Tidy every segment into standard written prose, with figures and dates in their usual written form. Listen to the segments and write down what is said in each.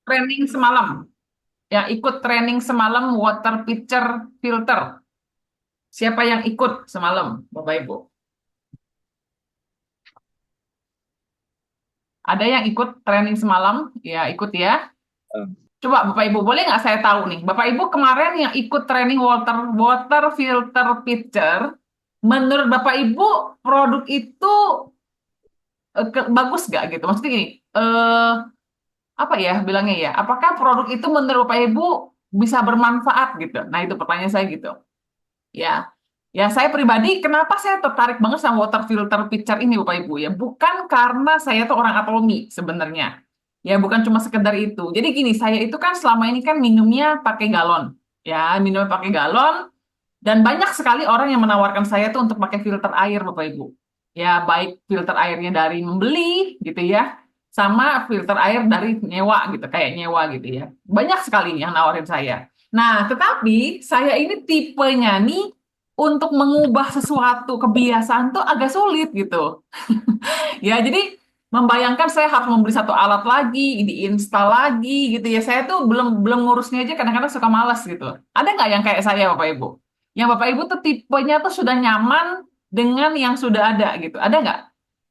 training semalam. Yang ikut training semalam water pitcher filter. Siapa yang ikut semalam, Bapak Ibu? Ada yang ikut training semalam? Ya, ikut ya. Coba Bapak Ibu, boleh nggak saya tahu nih, Bapak Ibu kemarin yang ikut training water water filter pitcher, menurut Bapak Ibu produk itu bagus nggak gitu? Maksudnya gini, apa ya bilangnya ya? Apakah produk itu menurut Bapak Ibu bisa bermanfaat gitu? Nah itu pertanyaan saya gitu. Ya, ya saya pribadi kenapa saya tertarik banget sama water filter pitcher ini Bapak Ibu ya? Bukan karena saya tuh orang atomi sebenarnya. Ya, bukan cuma sekedar itu. Jadi gini, saya itu kan selama ini kan minumnya pakai galon. Ya, minumnya pakai galon dan banyak sekali orang yang menawarkan saya tuh untuk pakai filter air Bapak Ibu. Ya, baik filter airnya dari membeli gitu ya, sama filter air dari nyewa gitu, kayak nyewa gitu ya. Banyak sekali yang nawarin saya. Nah, tetapi saya ini tipenya nih untuk mengubah sesuatu kebiasaan tuh agak sulit gitu. Ya, jadi membayangkan saya harus membeli satu alat lagi, diinstal lagi gitu ya. Saya tuh belum belum ngurusnya aja kadang-kadang suka malas gitu. Ada nggak yang kayak saya Bapak Ibu? Yang Bapak Ibu tuh tipenya tuh sudah nyaman dengan yang sudah ada gitu. Ada nggak?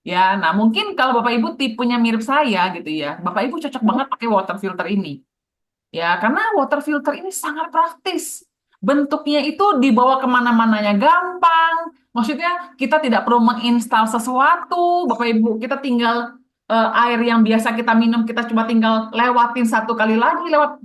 Ya, nah mungkin kalau Bapak Ibu tipenya mirip saya gitu ya, Bapak Ibu cocok banget pakai water filter ini. Ya, karena water filter ini sangat praktis. Bentuknya itu dibawa kemana-mananya gampang. Maksudnya kita tidak perlu menginstal sesuatu, Bapak Ibu. Kita tinggal air yang biasa kita minum, kita cuma tinggal lewatin satu kali lagi lewat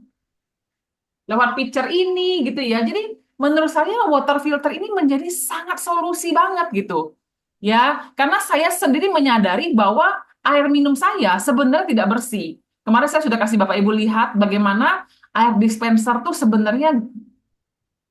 lewat pitcher ini gitu ya. Jadi menurut saya water filter ini menjadi sangat solusi banget gitu. Ya, karena saya sendiri menyadari bahwa air minum saya sebenarnya tidak bersih. Kemarin saya sudah kasih Bapak Ibu lihat bagaimana air dispenser tuh sebenarnya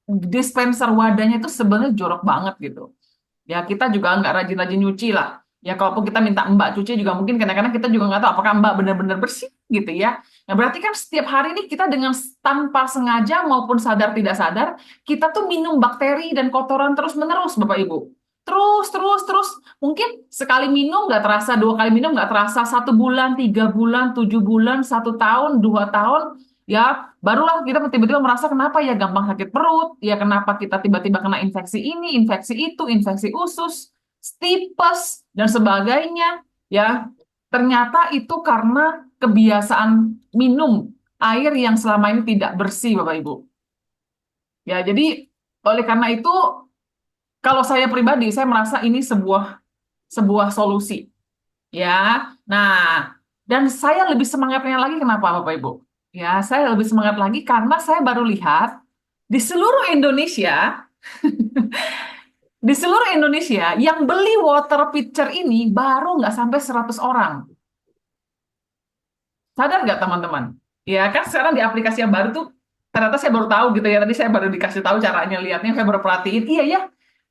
dispenser wadahnya itu sebenarnya jorok banget gitu. Ya kita juga nggak rajin-rajin nyuci lah. Ya kalaupun kita minta Mbak cuci juga mungkin kadang-kadang kita juga nggak tahu apakah Mbak benar-benar bersih gitu ya. Nah berarti kan setiap hari ini kita dengan tanpa sengaja maupun sadar tidak sadar kita tuh minum bakteri dan kotoran terus-menerus Bapak Ibu. Terus, terus, terus. Mungkin sekali minum nggak terasa, dua kali minum nggak terasa, 1 bulan, 3 bulan, 7 bulan, 1 tahun, 2 tahun, ya barulah kita tiba-tiba merasa kenapa ya gampang sakit perut, ya kenapa kita tiba-tiba kena infeksi ini, infeksi itu, infeksi usus, tipes dan sebagainya. Ya, ternyata itu karena kebiasaan minum air yang selama ini tidak bersih, Bapak Ibu. Ya, jadi oleh karena itu kalau saya pribadi saya merasa ini sebuah sebuah solusi. Ya. Nah, dan saya lebih semangatnya lagi kenapa Bapak Ibu? Ya, saya lebih semangat lagi karena saya baru lihat di seluruh Indonesia, di seluruh Indonesia yang beli water pitcher ini baru nggak sampai 100 orang. Sadar nggak teman-teman? Ya kan sekarang di aplikasi yang baru tuh ternyata saya baru tahu gitu ya. Tadi saya baru dikasih tahu caranya lihatnya, saya baru perhatiin. Iya ya,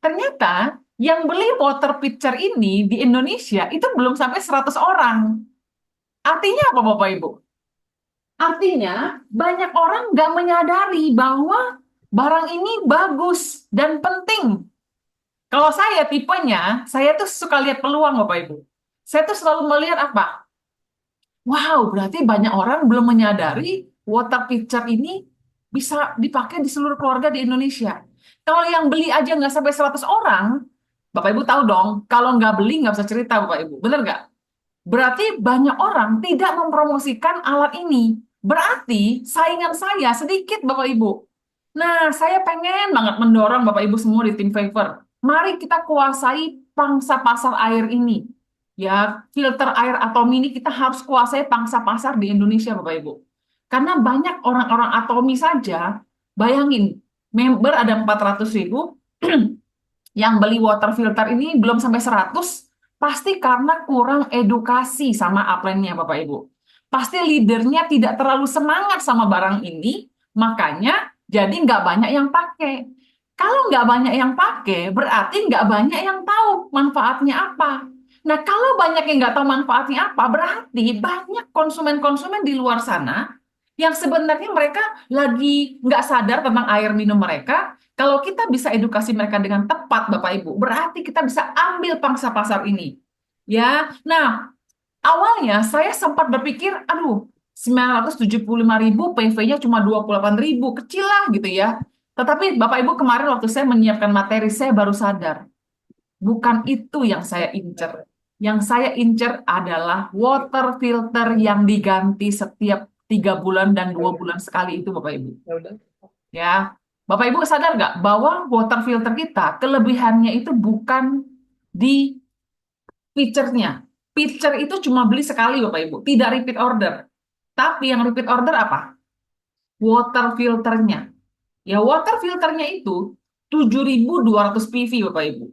ternyata yang beli water pitcher ini di Indonesia itu belum sampai 100 orang. Artinya apa Bapak Ibu? Artinya, banyak orang nggak menyadari bahwa barang ini bagus dan penting. Kalau saya tipenya, saya tuh suka lihat peluang, Bapak Ibu. Saya tuh selalu melihat apa? Wow, berarti banyak orang belum menyadari water pitcher ini bisa dipakai di seluruh keluarga di Indonesia. Kalau yang beli aja nggak sampai 100 orang, Bapak Ibu tahu dong, kalau nggak beli nggak bisa cerita, Bapak Ibu. Bener nggak? Berarti banyak orang tidak mempromosikan alat ini. Berarti saingan saya sedikit, Bapak Ibu. Nah, saya pengen banget mendorong Bapak Ibu semua di tim Favor. Mari kita kuasai pangsa pasar air ini. Ya, filter air atomi ini kita harus kuasai pangsa pasar di Indonesia, Bapak Ibu. Karena banyak orang-orang atomi saja, bayangin, member ada 400.000, yang beli water filter ini belum sampai 100, pasti karena kurang edukasi sama upline-nya Bapak Ibu. Pasti leadernya tidak terlalu semangat sama barang ini, makanya jadi nggak banyak yang pakai. Kalau nggak banyak yang pakai, berarti nggak banyak yang tahu manfaatnya apa. Nah, kalau banyak yang nggak tahu manfaatnya apa, berarti banyak konsumen-konsumen di luar sana yang sebenarnya mereka lagi nggak sadar tentang air minum mereka. Kalau kita bisa edukasi mereka dengan tepat, Bapak Ibu, berarti kita bisa ambil pangsa pasar ini. Ya, nah awalnya saya sempat berpikir, aduh, 975.000, PV-nya cuma 28.000, kecil lah gitu ya. Tetapi Bapak Ibu kemarin waktu saya menyiapkan materi, saya baru sadar, bukan itu yang saya incer. Yang saya incer adalah water filter yang diganti setiap 3 bulan dan 2 bulan sekali itu Bapak Ibu. Ya, Bapak Ibu sadar nggak bahwa water filter kita kelebihannya itu bukan di pitchernya. Pitcher itu cuma beli sekali Bapak Ibu, tidak repeat order. Tapi yang repeat order apa? Water filternya. Ya, water filternya itu 7.200 PV Bapak Ibu.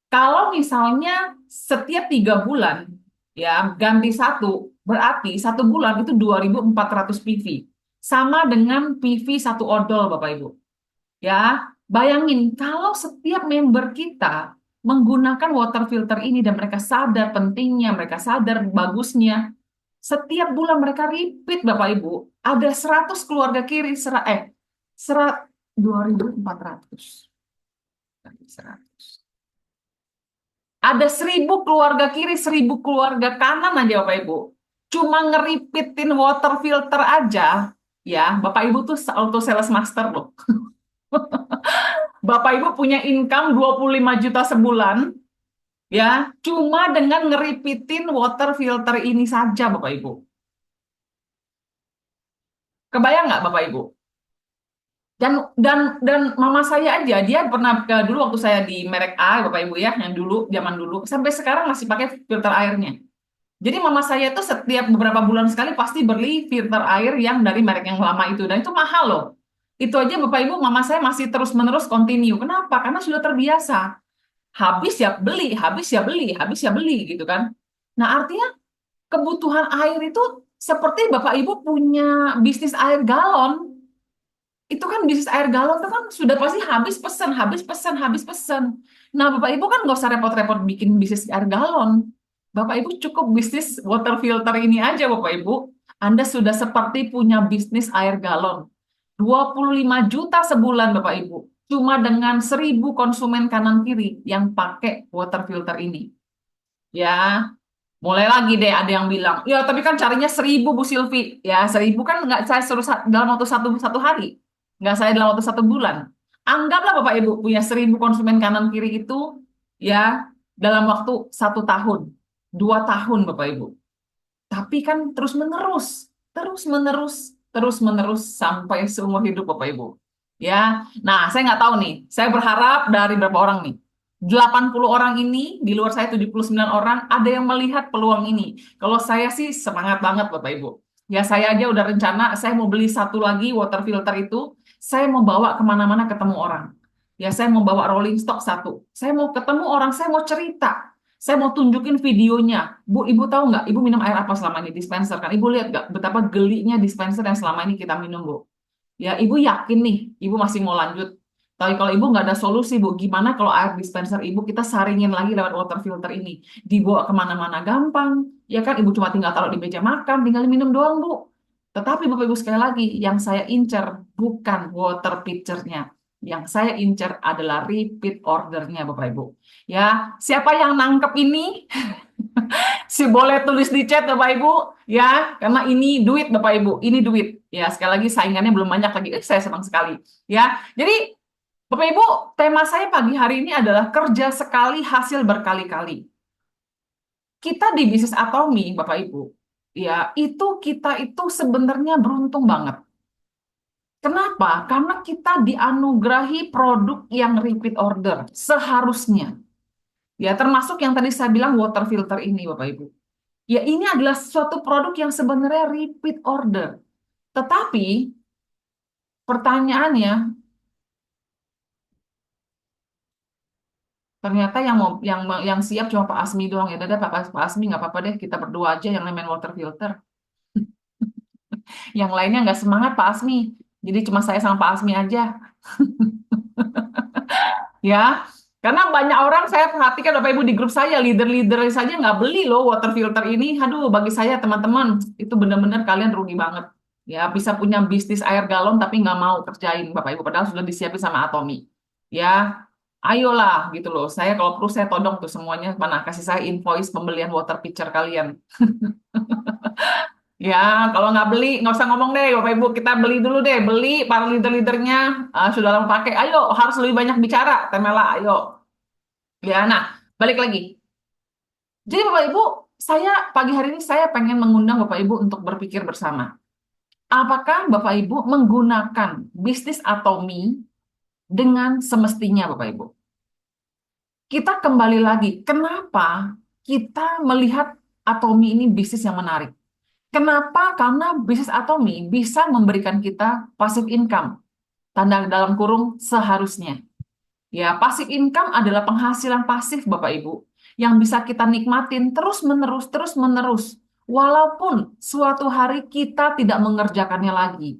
Kalau misalnya setiap 3 bulan ya ganti satu, berarti 1 bulan itu 2.400 PV. Sama dengan PV satu odol Bapak Ibu. Ya, bayangin kalau setiap member kita menggunakan water filter ini dan mereka sadar pentingnya, mereka sadar bagusnya, setiap bulan mereka repeat Bapak Ibu, ada 100 keluarga kiri, serat 2.400. Ada 1.000 keluarga kiri, 1.000 keluarga kanan aja Bapak Ibu. Cuma ngeripitin water filter aja, ya Bapak Ibu tuh auto sales master loh. Bapak Ibu punya income 25 juta sebulan, ya, cuma dengan ngeripitin water filter ini saja, Bapak Ibu. Kebayang nggak, Bapak Ibu? Dan mama saya aja, dia pernah dulu waktu saya di merek A, Bapak Ibu ya, yang dulu, zaman dulu, sampai sekarang masih pakai filter airnya. Jadi mama saya itu setiap beberapa bulan sekali pasti beli filter air yang dari merek yang lama itu, dan itu mahal loh. Itu aja Bapak Ibu, mama saya masih terus-menerus continue. Kenapa? Karena sudah terbiasa. Habis ya beli, habis ya beli, habis ya beli gitu kan. Nah, artinya kebutuhan air itu seperti Bapak Ibu punya bisnis air galon. Itu kan bisnis air galon itu kan sudah pasti habis pesan, habis pesan, habis pesan. Nah, Bapak Ibu kan nggak usah repot-repot bikin bisnis air galon. Bapak Ibu cukup bisnis water filter ini aja Bapak Ibu. Anda sudah seperti punya bisnis air galon. 25 juta sebulan Bapak Ibu. Cuma dengan 1.000 konsumen kanan kiri yang pakai water filter ini. Ya, mulai lagi deh ada yang bilang, ya tapi kan carinya 1.000 Bu Silvi. Ya, 1.000 kan nggak saya suruh dalam waktu satu hari. Nggak saya dalam waktu 1 bulan. Anggaplah Bapak Ibu punya 1.000 konsumen kanan kiri itu ya dalam waktu 1 tahun, 2 tahun Bapak Ibu. Tapi kan terus menerus, terus menerus, terus menerus sampai seumur hidup Bapak Ibu. Ya, nah saya nggak tahu nih. Saya berharap dari berapa orang nih? 80 orang ini, di luar saya 79 orang, ada yang melihat peluang ini. Kalau saya sih semangat banget Bapak Ibu. Ya saya aja udah rencana, saya mau beli satu lagi water filter itu, saya mau bawa kemana-mana ketemu orang. Ya saya mau bawa rolling stock satu. Saya mau ketemu orang, saya mau cerita. Saya mau tunjukin videonya. Bu, Ibu tahu nggak? Ibu minum air apa selama ini? Dispenser kan? Ibu lihat nggak betapa gelinya dispenser yang selama ini kita minum, Bu? Ya, Ibu yakin nih, Ibu masih mau lanjut. Tapi kalau Ibu nggak ada solusi, Bu, gimana kalau air dispenser Ibu kita saringin lagi lewat water filter ini? Dibawa kemana-mana gampang. Ya kan, Ibu cuma tinggal taruh di meja makan, tinggal minum doang, Bu. Tetapi Bapak Ibu sekali lagi, yang saya incer bukan water pitcher-nya. Yang saya incer adalah repeat ordernya, Bapak Ibu. Ya, siapa yang nangkep ini? Si boleh tulis di chat Bapak Ibu ya, karena ini duit Bapak Ibu, ini duit. Ya, sekali lagi saingannya belum banyak lagi. Saya senang sekali. Ya. Jadi Bapak Ibu, tema saya pagi hari ini adalah kerja sekali hasil berkali-kali. Kita di bisnis Atomi, Bapak Ibu, ya, kita itu sebenarnya beruntung banget. Kenapa? Karena kita dianugerahi produk yang repeat order seharusnya. Ya, termasuk yang tadi saya bilang water filter ini, Bapak Ibu. Ya, ini adalah suatu produk yang sebenarnya repeat order. Tetapi pertanyaannya, ternyata yang siap cuma Pak Asmi doang. Ya udah Pak Asmi nggak apa-apa deh, kita berdua aja yang main water filter. Yang lainnya nggak semangat Pak Asmi. Jadi cuma saya sama Pak Asmi aja. Ya, karena banyak orang saya perhatikan Bapak Ibu di grup saya, leader-leader saja nggak beli loh water filter ini. Aduh, bagi saya teman-teman, itu benar-benar kalian rugi banget. Ya, bisa punya bisnis air galon tapi nggak mau kerjain Bapak Ibu, padahal sudah disiapin sama Atomi. Ya, ayolah gitu loh. Saya kalau perlu saya todong tuh semuanya, mana kasih saya invoice pembelian water pitcher kalian. Ya, kalau nggak beli, nggak usah ngomong deh, Bapak Ibu. Kita beli dulu deh, beli para leader-leadernya sudah lama pakai. Ayo, harus lebih banyak bicara, Temela. Ayo. Ya, nah, balik lagi. Jadi Bapak Ibu, saya pagi hari ini saya pengen mengundang Bapak Ibu untuk berpikir bersama. Apakah Bapak Ibu menggunakan bisnis Atomi dengan semestinya, Bapak Ibu? Kita kembali lagi, kenapa kita melihat Atomi ini bisnis yang menarik? Kenapa? Karena bisnis Atomi bisa memberikan kita passive income. Tanda dalam kurung seharusnya. Ya, passive income adalah penghasilan pasif Bapak Ibu yang bisa kita nikmatin terus-menerus, terus-menerus. Walaupun suatu hari kita tidak mengerjakannya lagi.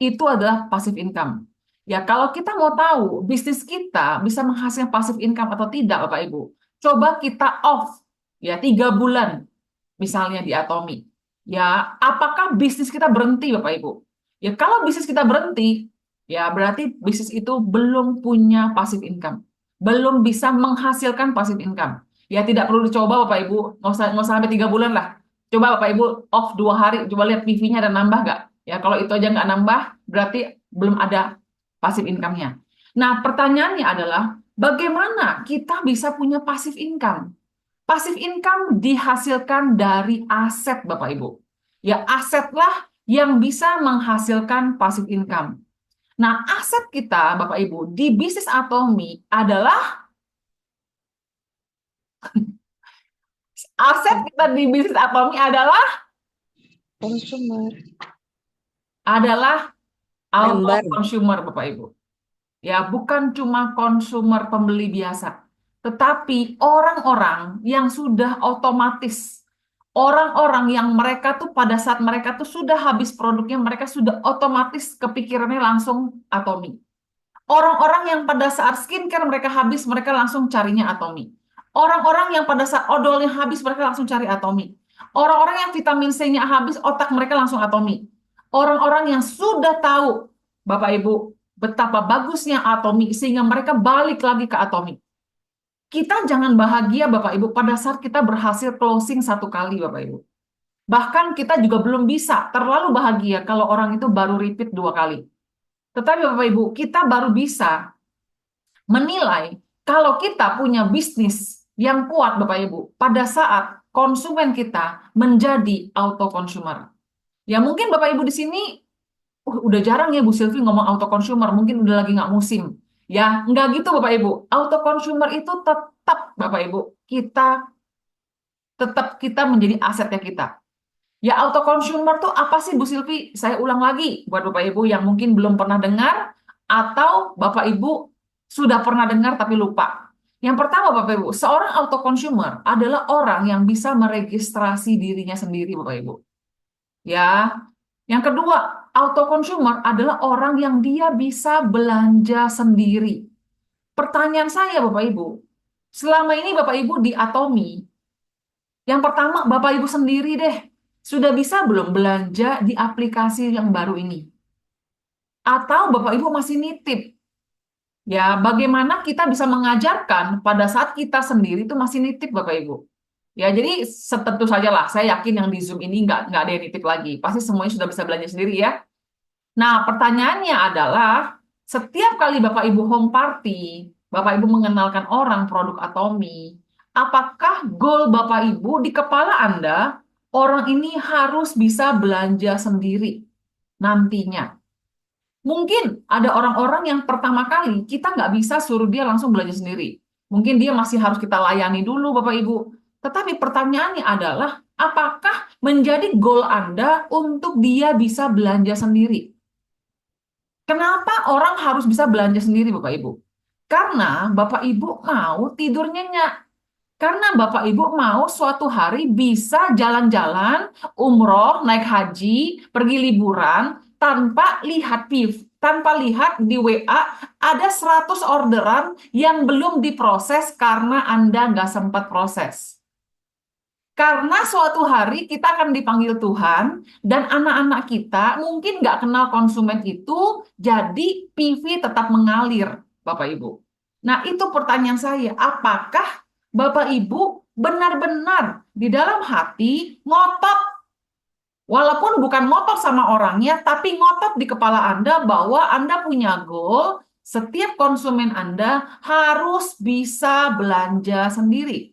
Itu adalah passive income. Ya, kalau kita mau tahu bisnis kita bisa menghasilkan passive income atau tidak Bapak Ibu, coba kita off ya 3 bulan misalnya di Atomi. Ya, apakah bisnis kita berhenti, Bapak Ibu? Ya, kalau bisnis kita berhenti, ya berarti bisnis itu belum punya passive income, belum bisa menghasilkan passive income. Ya, tidak perlu dicoba, Bapak Ibu, nggak usah sampai 3 bulan lah. Coba Bapak Ibu off 2 hari, coba lihat PV-nya ada nambah nggak? Ya, kalau itu aja nggak nambah, berarti belum ada passive income-nya. Nah, pertanyaannya adalah, bagaimana kita bisa punya passive income? Passive income dihasilkan dari aset, Bapak Ibu. Ya, asetlah yang bisa menghasilkan passive income. Nah, aset kita, Bapak Ibu, di bisnis Atomi adalah aset kita di bisnis Atomi Konsumer. adalah auto Member. consumer, Bapak Ibu. Ya, bukan cuma konsumer pembeli biasa, tetapi orang-orang yang sudah otomatis, orang-orang yang mereka tuh pada saat mereka tuh sudah habis produknya, mereka sudah otomatis kepikirannya langsung Atomi. Orang-orang yang pada saat skincare mereka habis, mereka langsung carinya Atomi. Orang-orang yang pada saat odolnya habis, mereka langsung cari Atomi. Orang-orang yang vitamin C-nya habis, otak mereka langsung Atomi. Orang-orang yang sudah tahu, Bapak Ibu, betapa bagusnya Atomi, sehingga mereka balik lagi ke Atomi. Kita jangan bahagia, Bapak Ibu, pada saat kita berhasil closing 1 kali, Bapak Ibu. Bahkan kita juga belum bisa terlalu bahagia kalau orang itu baru repeat 2 kali. Tetapi Bapak Ibu, kita baru bisa menilai kalau kita punya bisnis yang kuat Bapak Ibu pada saat konsumen kita menjadi auto consumer. Ya mungkin Bapak Ibu di sini udah jarang ya Bu Silvi ngomong auto consumer, mungkin udah lagi nggak musim. Ya, nggak gitu Bapak Ibu. Auto consumer itu tetap Bapak Ibu, kita menjadi asetnya kita. Ya, auto consumer tuh apa sih Bu Silvi? Saya ulang lagi buat Bapak Ibu yang mungkin belum pernah dengar atau Bapak Ibu sudah pernah dengar tapi lupa. Yang pertama Bapak Ibu, seorang auto consumer adalah orang yang bisa meregistrasi dirinya sendiri Bapak Ibu. Ya. Yang kedua, auto consumer adalah orang yang dia bisa belanja sendiri. Pertanyaan saya Bapak Ibu, selama ini Bapak Ibu di Atomi, yang pertama, Bapak Ibu sendiri deh, sudah bisa belum belanja di aplikasi yang baru ini? Atau Bapak Ibu masih nitip? Ya, bagaimana kita bisa mengajarkan pada saat kita sendiri itu masih nitip, Bapak Ibu? Ya, jadi tentu saja lah, saya yakin yang di Zoom ini nggak ada yang nitip lagi. Pasti semuanya sudah bisa belanja sendiri ya. Nah, pertanyaannya adalah, setiap kali Bapak Ibu home party, Bapak Ibu mengenalkan orang produk Atomi, apakah goal Bapak Ibu di kepala Anda, orang ini harus bisa belanja sendiri nantinya? Mungkin ada orang-orang yang pertama kali kita nggak bisa suruh dia langsung belanja sendiri. Mungkin dia masih harus kita layani dulu, Bapak Ibu. Tetapi pertanyaannya adalah, apakah menjadi goal Anda untuk dia bisa belanja sendiri? Kenapa orang harus bisa belanja sendiri, Bapak Ibu? Karena Bapak Ibu mau tidur nyenyak. Karena Bapak Ibu mau suatu hari bisa jalan-jalan, umroh, naik haji, pergi liburan, tanpa lihat PIV, tanpa lihat di WA ada 100 orderan yang belum diproses karena Anda nggak sempat proses. Karena suatu hari kita akan dipanggil Tuhan dan anak-anak kita mungkin nggak kenal konsumen itu, jadi PV tetap mengalir, Bapak Ibu. Nah, itu pertanyaan saya, apakah Bapak Ibu benar-benar di dalam hati ngotot Walaupun bukan ngotot sama orangnya, tapi ngotot di kepala Anda bahwa Anda punya goal, setiap konsumen Anda harus bisa belanja sendiri.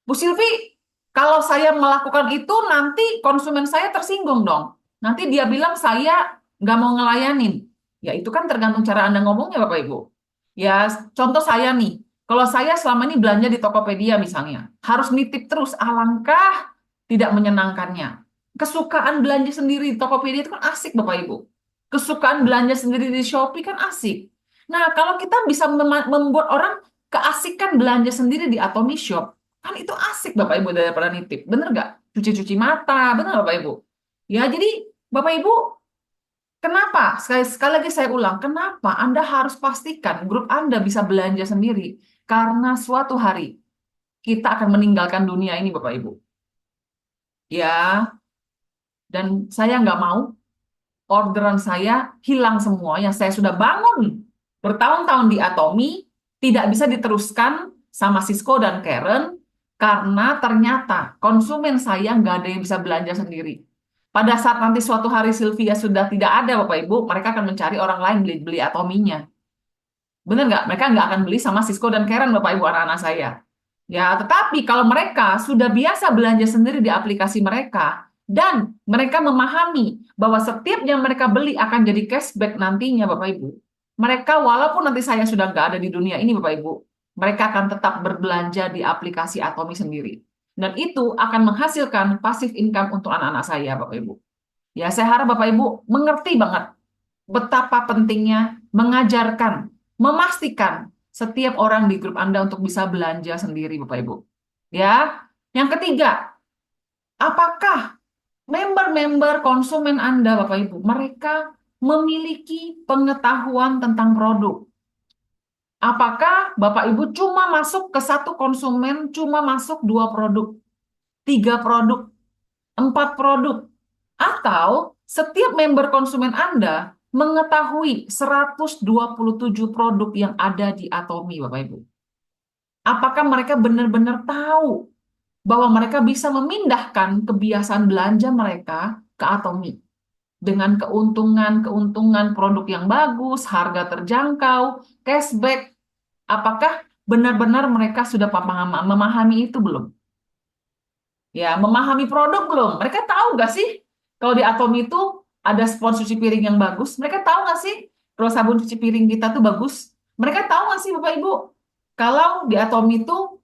Bu Silvi, kalau saya melakukan itu nanti konsumen saya tersinggung dong. Nanti dia bilang saya nggak mau ngelayanin. Ya itu kan tergantung cara Anda ngomongnya Bapak Ibu. Ya contoh saya nih, kalau saya selama ini belanja di Tokopedia misalnya, harus nitip terus, alangkah tidak menyenangkannya. Kesukaan belanja sendiri di Tokopedia itu kan asik Bapak Ibu. Kesukaan belanja sendiri di Shopee kan asik. Nah, kalau kita bisa membuat orang keasikan belanja sendiri di Atomy Shop, kan itu asik Bapak Ibu daripada nitip. Bener nggak? Cuci-cuci mata, bener Bapak Ibu? Ya, jadi Bapak Ibu, kenapa? Sekali lagi saya ulang, kenapa Anda harus pastikan grup Anda bisa belanja sendiri? Karena suatu hari kita akan meninggalkan dunia ini Bapak Ibu. Ya, dan saya nggak mau orderan saya hilang semua yang saya sudah bangun bertahun-tahun di Atomy tidak bisa diteruskan sama Cisco dan Karen karena ternyata konsumen saya nggak ada yang bisa belanja sendiri. Pada saat nanti suatu hari Sylvia sudah tidak ada Bapak Ibu, mereka akan mencari orang lain beli Atomy-nya. Benar nggak? Mereka nggak akan beli sama Cisco dan Karen Bapak Ibu anak-anak saya. Ya, tetapi kalau mereka sudah biasa belanja sendiri di aplikasi mereka dan mereka memahami bahwa setiap yang mereka beli akan jadi cashback nantinya, Bapak Ibu. Mereka walaupun nanti saya sudah nggak ada di dunia ini, Bapak Ibu, mereka akan tetap berbelanja di aplikasi Atomy sendiri. Dan itu akan menghasilkan passive income untuk anak-anak saya, Bapak Ibu. Ya, saya harap Bapak Ibu mengerti banget betapa pentingnya mengajarkan, memastikan setiap orang di grup Anda untuk bisa belanja sendiri, Bapak Ibu. Ya, yang ketiga, apakah member-member konsumen Anda, Bapak Ibu, mereka memiliki pengetahuan tentang produk? Apakah Bapak Ibu cuma masuk ke satu konsumen, cuma masuk 2 produk, 3 produk, 4 produk, atau setiap member konsumen Anda mengetahui 127 produk yang ada di Atomy, Bapak Ibu? Apakah mereka benar-benar tahu bahwa mereka bisa memindahkan kebiasaan belanja mereka ke Atomy dengan keuntungan-keuntungan produk yang bagus, harga terjangkau, cashback? Apakah benar-benar mereka sudah memahami itu belum? Ya, memahami produk belum? Mereka tahu nggak sih kalau di Atom itu ada spons cuci piring yang bagus? Mereka tahu nggak sih kalau sabun cuci piring kita tuh bagus? Mereka tahu nggak sih Bapak Ibu kalau di Atom itu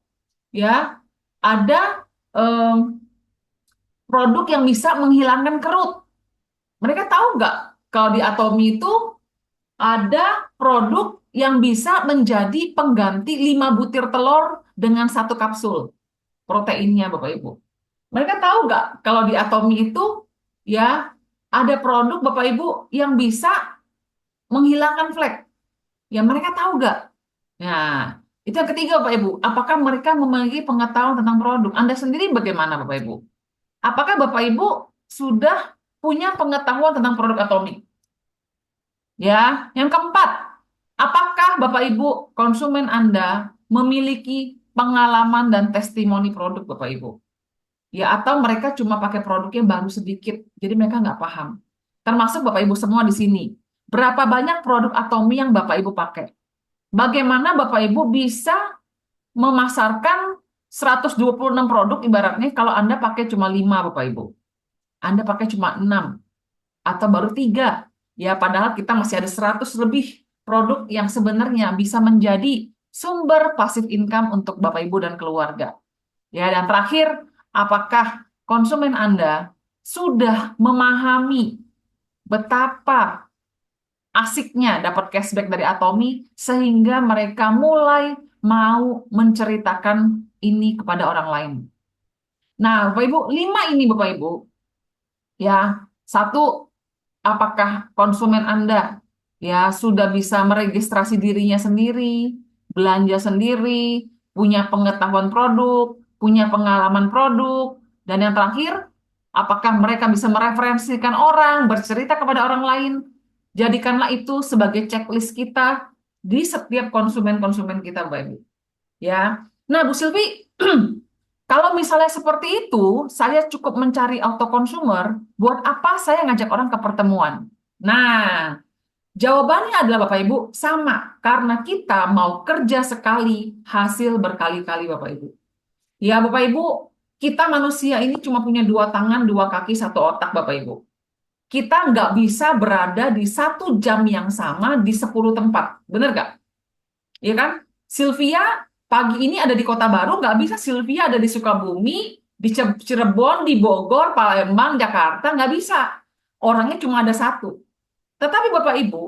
ya ada em, produk yang bisa menghilangkan kerut? Mereka tahu nggak kalau di Atomy itu ada produk yang bisa menjadi pengganti 5 butir telur dengan 1 kapsul proteinnya Bapak Ibu? Mereka tahu nggak kalau di Atomy itu ya ada produk Bapak Ibu yang bisa menghilangkan flek? Ya mereka tahu nggak? Nah, itu yang ketiga Bapak Ibu. Apakah mereka memiliki pengetahuan tentang produk? Anda sendiri bagaimana Bapak Ibu? Apakah Bapak Ibu sudah punya pengetahuan tentang produk Atomy? Ya, yang keempat, apakah Bapak Ibu konsumen Anda memiliki pengalaman dan testimoni produk Bapak Ibu? Ya, atau mereka cuma pakai produknya baru sedikit, jadi mereka nggak paham. Termasuk Bapak Ibu semua di sini. Berapa banyak produk Atomy yang Bapak Ibu pakai? Bagaimana Bapak Ibu bisa memasarkan 126 produk ibaratnya kalau Anda pakai cuma 5 Bapak Ibu? Anda pakai cuma 6 atau baru 3. Ya, padahal kita masih ada 100 lebih produk yang sebenarnya bisa menjadi sumber passive income untuk Bapak Ibu dan keluarga. Ya, dan terakhir, apakah konsumen Anda sudah memahami betapa asiknya dapat cashback dari Atomy sehingga mereka mulai mau menceritakan ini kepada orang lain? Nah, Bapak Ibu, 5 ini Bapak Ibu, ya, satu, apakah konsumen Anda ya sudah bisa meregistrasi dirinya sendiri, belanja sendiri, punya pengetahuan produk, punya pengalaman produk, dan yang terakhir, apakah mereka bisa mereferensikan orang, bercerita kepada orang lain? Jadikanlah itu sebagai checklist kita di setiap konsumen-konsumen kita, Bapak Ibu. Ya. Nah, Bu Silvi, Kalau misalnya seperti itu, saya cukup mencari auto consumer, buat apa saya ngajak orang ke pertemuan? Nah, jawabannya adalah Bapak Ibu, sama. Karena kita mau kerja sekali, hasil berkali-kali Bapak Ibu. Ya Bapak Ibu, kita manusia ini cuma punya dua tangan, dua kaki, satu otak Bapak Ibu. Kita nggak bisa berada di satu jam yang sama di 10 tempat. Bener nggak? Iya kan? Sylvia pagi ini ada di Kota Baru, nggak bisa Sylvia ada di Sukabumi, di Cirebon, di Bogor, Palembang, Jakarta, nggak bisa. Orangnya cuma ada satu. Tetapi Bapak Ibu,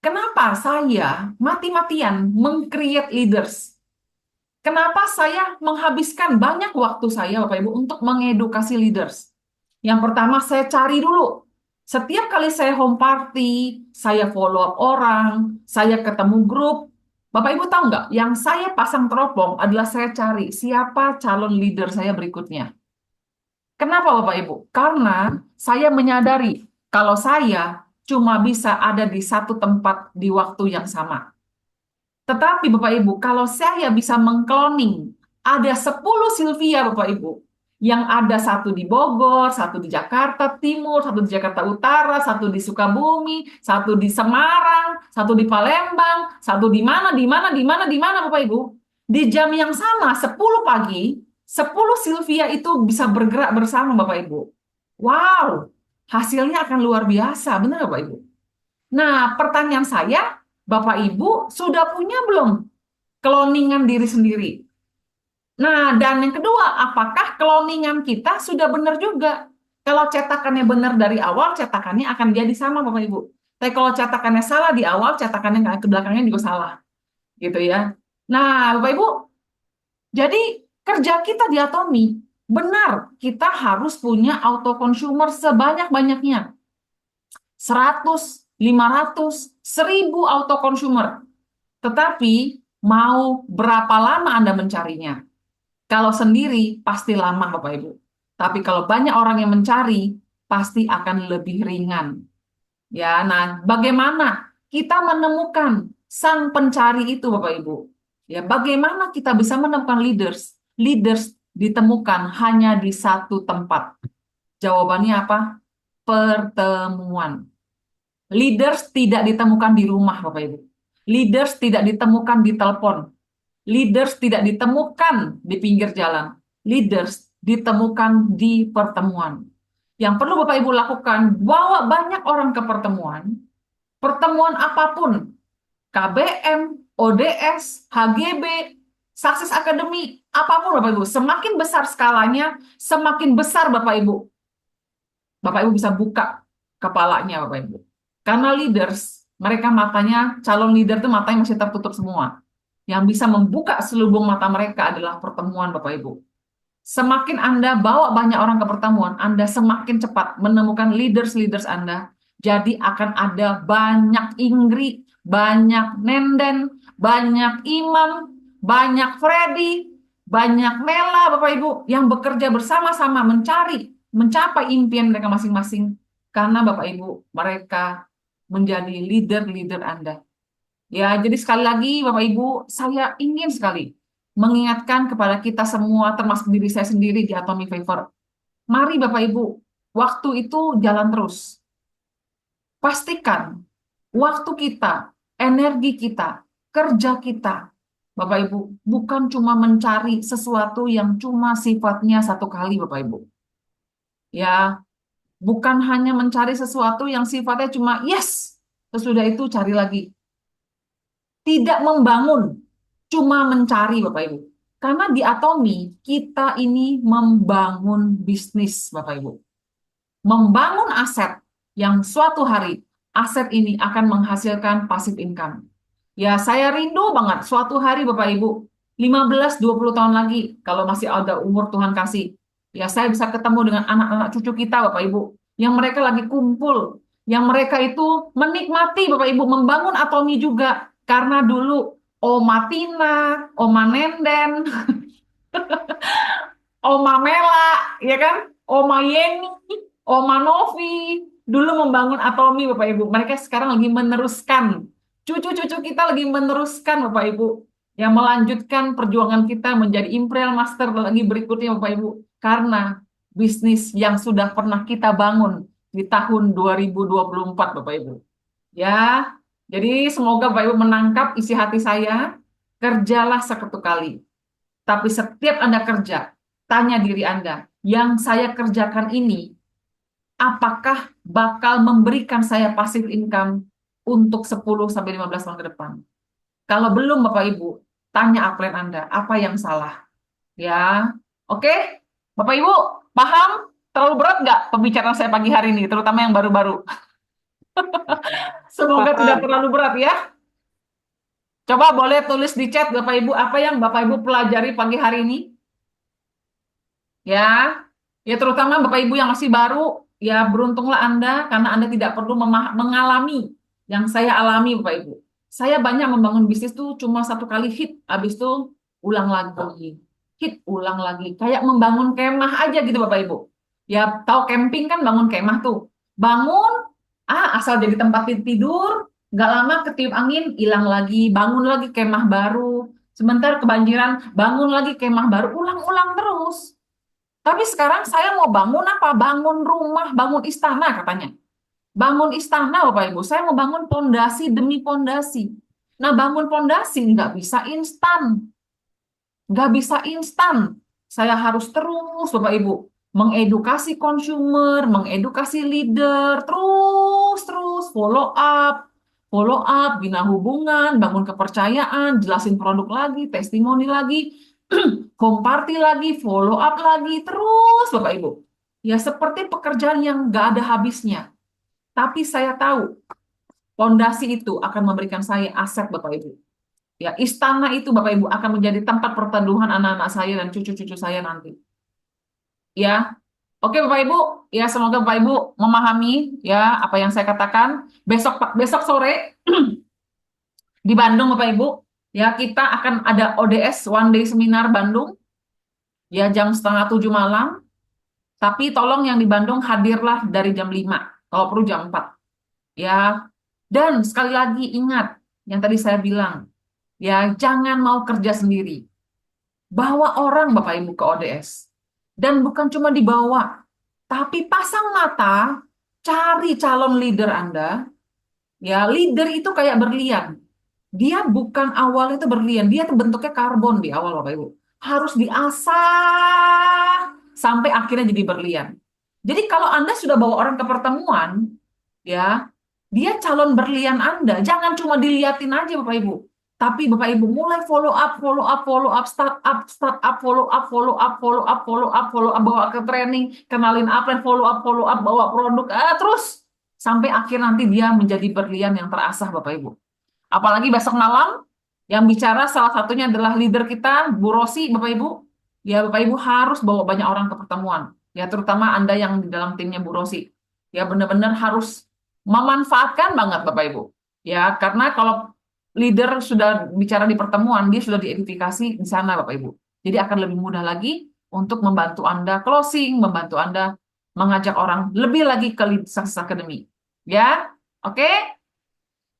kenapa saya mati-matian meng-create leaders? Kenapa saya menghabiskan banyak waktu saya, Bapak Ibu, untuk mengedukasi leaders? Yang pertama, saya cari dulu. Setiap kali saya home party, saya follow up orang, saya ketemu grup. Bapak Ibu tahu nggak? Yang saya pasang teropong adalah saya cari siapa calon leader saya berikutnya. Kenapa Bapak Ibu? Karena saya menyadari kalau saya cuma bisa ada di satu tempat di waktu yang sama. Tetapi Bapak Ibu, kalau saya bisa mengkloning, ada 10 Sylvia Bapak Ibu, yang ada satu di Bogor, satu di Jakarta Timur, satu di Jakarta Utara, satu di Sukabumi, satu di Semarang, satu di Palembang, satu di mana Bapak Ibu. Di jam yang sama, 10 pagi, 10 Sylvia itu bisa bergerak bersama Bapak Ibu. Wow, hasilnya akan luar biasa, benar Bapak Ibu? Nah, pertanyaan saya, Bapak Ibu sudah punya belum cloningan diri sendiri? Nah, dan yang kedua, apakah cloningan kita sudah benar juga? Kalau cetakannya benar dari awal, cetakannya akan jadi sama, Bapak Ibu. Tapi kalau cetakannya salah di awal, cetakannya ke belakangnya juga salah, gitu ya. Nah, Bapak Ibu, jadi kerja kita di Atomi, benar, kita harus punya auto consumer sebanyak-banyaknya. 100, 500, 1000 auto consumer. Tetapi mau berapa lama Anda mencarinya? Kalau sendiri pasti lama Bapak Ibu. Tapi kalau banyak orang yang mencari, pasti akan lebih ringan. Ya, nah bagaimana kita menemukan sang pencari itu Bapak Ibu? Ya, bagaimana kita bisa menemukan leaders? Leaders ditemukan hanya di satu tempat. Jawabannya apa? Pertemuan. Leaders tidak ditemukan di rumah, Bapak Ibu. Leaders tidak ditemukan di telepon. Leaders tidak ditemukan di pinggir jalan. Leaders ditemukan di pertemuan. Yang perlu Bapak Ibu lakukan, bawa banyak orang ke pertemuan. Pertemuan apapun, KBM, ODS, HGB, Success Academy, apapun Bapak Ibu. Semakin besar skalanya, semakin besar Bapak Ibu. Bapak Ibu bisa buka kepalanya Bapak Ibu. Karena leaders, mereka matanya, calon leader itu matanya masih tertutup semua. Yang bisa membuka selubung mata mereka adalah pertemuan Bapak Ibu. Semakin Anda bawa banyak orang ke pertemuan, Anda semakin cepat menemukan leaders-leaders Anda. Jadi akan ada banyak Ingrid, banyak Nenden, banyak Imam, banyak Freddy, banyak Mela Bapak Ibu yang bekerja bersama-sama mencari, mencapai impian mereka masing-masing. Karena Bapak Ibu, mereka menjadi leader-leader Anda. Ya, jadi sekali lagi Bapak Ibu, saya ingin sekali mengingatkan kepada kita semua, termasuk diri saya sendiri di Atomic Favor. Mari Bapak Ibu, waktu itu jalan terus. Pastikan waktu kita, energi kita, kerja kita, Bapak Ibu, bukan cuma mencari sesuatu yang cuma sifatnya satu kali, Bapak Ibu. Ya, bukan hanya mencari sesuatu yang sifatnya cuma yes, sesudah itu cari lagi. Tidak membangun, cuma mencari Bapak Ibu. Karena di Atomi, kita ini membangun bisnis Bapak Ibu. Membangun aset yang suatu hari, aset ini akan menghasilkan passive income. Ya, saya rindu banget suatu hari Bapak Ibu, 15-20 tahun lagi, kalau masih ada umur Tuhan kasih, ya saya bisa ketemu dengan anak-anak cucu kita Bapak Ibu, yang mereka lagi kumpul, yang mereka itu menikmati Bapak Ibu, membangun Atomi juga, karena dulu Oma Tina, Oma Nenden, Oma Mela, ya kan? Oma Yeni, Oma Novi, dulu membangun Atomi Bapak Ibu. Mereka sekarang lagi meneruskan. Cucu-cucu kita lagi meneruskan Bapak Ibu. yang melanjutkan perjuangan kita menjadi Imperial Master lagi berikutnya Bapak Ibu. Karena bisnis yang sudah pernah kita bangun di tahun 2024 Bapak Ibu. Ya, jadi semoga Bapak Ibu menangkap isi hati saya, kerjalah seketuk kali. Tapi setiap Anda kerja, tanya diri Anda, yang saya kerjakan ini, apakah bakal memberikan saya passive income untuk 10 sampai 15 tahun ke depan? Kalau belum Bapak Ibu, tanya upline Anda, apa yang salah? Ya, oke? Bapak Ibu, paham? Terlalu berat nggak pembicaraan saya pagi hari ini, terutama yang baru-baru? Semoga tidak Paham. terlalu berat ya. Coba boleh tulis di chat Bapak Ibu, apa yang Bapak Ibu pelajari pagi hari ini? Ya, ya terutama Bapak Ibu yang masih baru, ya beruntunglah Anda karena Anda tidak perlu mengalami yang saya alami Bapak Ibu. Saya banyak membangun bisnis tuh cuma satu kali hit, habis itu ulang lagi, hit ulang lagi, kayak membangun kemah aja gitu Bapak Ibu. Ya tahu camping kan bangun kemah tuh, bangun, asal jadi tempat tidur, nggak lama ketiup angin, hilang lagi, bangun lagi kemah baru, sebentar kebanjiran, bangun lagi kemah baru, ulang-ulang terus. Tapi sekarang saya mau bangun apa? Bangun rumah, bangun istana katanya. Bangun istana Bapak Ibu. Saya mau bangun pondasi demi pondasi. Nah, bangun pondasi nggak bisa instan. Nggak bisa instan. Saya harus terus Bapak Ibu mengedukasi consumer, mengedukasi leader, terus follow up, bina hubungan, bangun kepercayaan, jelasin produk lagi, testimoni lagi, home party lagi, follow up lagi, terus Bapak Ibu. Ya seperti pekerjaan yang nggak ada habisnya. Tapi saya tahu fondasi itu akan memberikan saya aset Bapak Ibu. Ya, istana itu Bapak Ibu akan menjadi tempat perteduhan anak-anak saya dan cucu-cucu saya nanti. Ya, oke Bapak Ibu, ya semoga Bapak Ibu memahami ya apa yang saya katakan. Besok besok sore di Bandung Bapak Ibu, ya kita akan ada ODS One Day Seminar Bandung ya jam setengah 7 malam. Tapi tolong yang di Bandung hadirlah dari jam 5, kalau perlu jam 4. Ya, dan sekali lagi ingat yang tadi saya bilang, ya jangan mau kerja sendiri. Bawa orang Bapak Ibu ke ODS. Dan bukan cuma dibawa, tapi pasang mata, cari calon leader Anda. Ya, leader itu kayak berlian. Dia bukan awalnya itu berlian, dia tuh bentuknya karbon di awal Bapak Ibu. Harus diasah sampai akhirnya jadi berlian. Jadi kalau Anda sudah bawa orang ke pertemuan, ya, dia calon berlian Anda, jangan cuma diliatin aja Bapak Ibu. Tapi Bapak Ibu mulai follow up, follow up, follow up, start up, follow up, follow up, follow up, follow up, follow up, bawa ke training, kenalin upline, follow up, bawa produk, terus sampai akhir nanti dia menjadi berlian yang terasah Bapak Ibu. Apalagi besok malam yang bicara salah satunya adalah leader kita, Bu Rosi, Bapak Ibu. Ya, Bapak Ibu harus bawa banyak orang ke pertemuan. Ya, terutama Anda yang di dalam timnya Bu Rosi. Ya, benar-benar harus memanfaatkan banget Bapak Ibu. Ya, karena kalau leader sudah bicara di pertemuan, dia sudah diidentifikasi di sana Bapak Ibu. Jadi akan lebih mudah lagi untuk membantu Anda closing, membantu Anda mengajak orang lebih lagi ke Lead Success Academy. Ya, oke?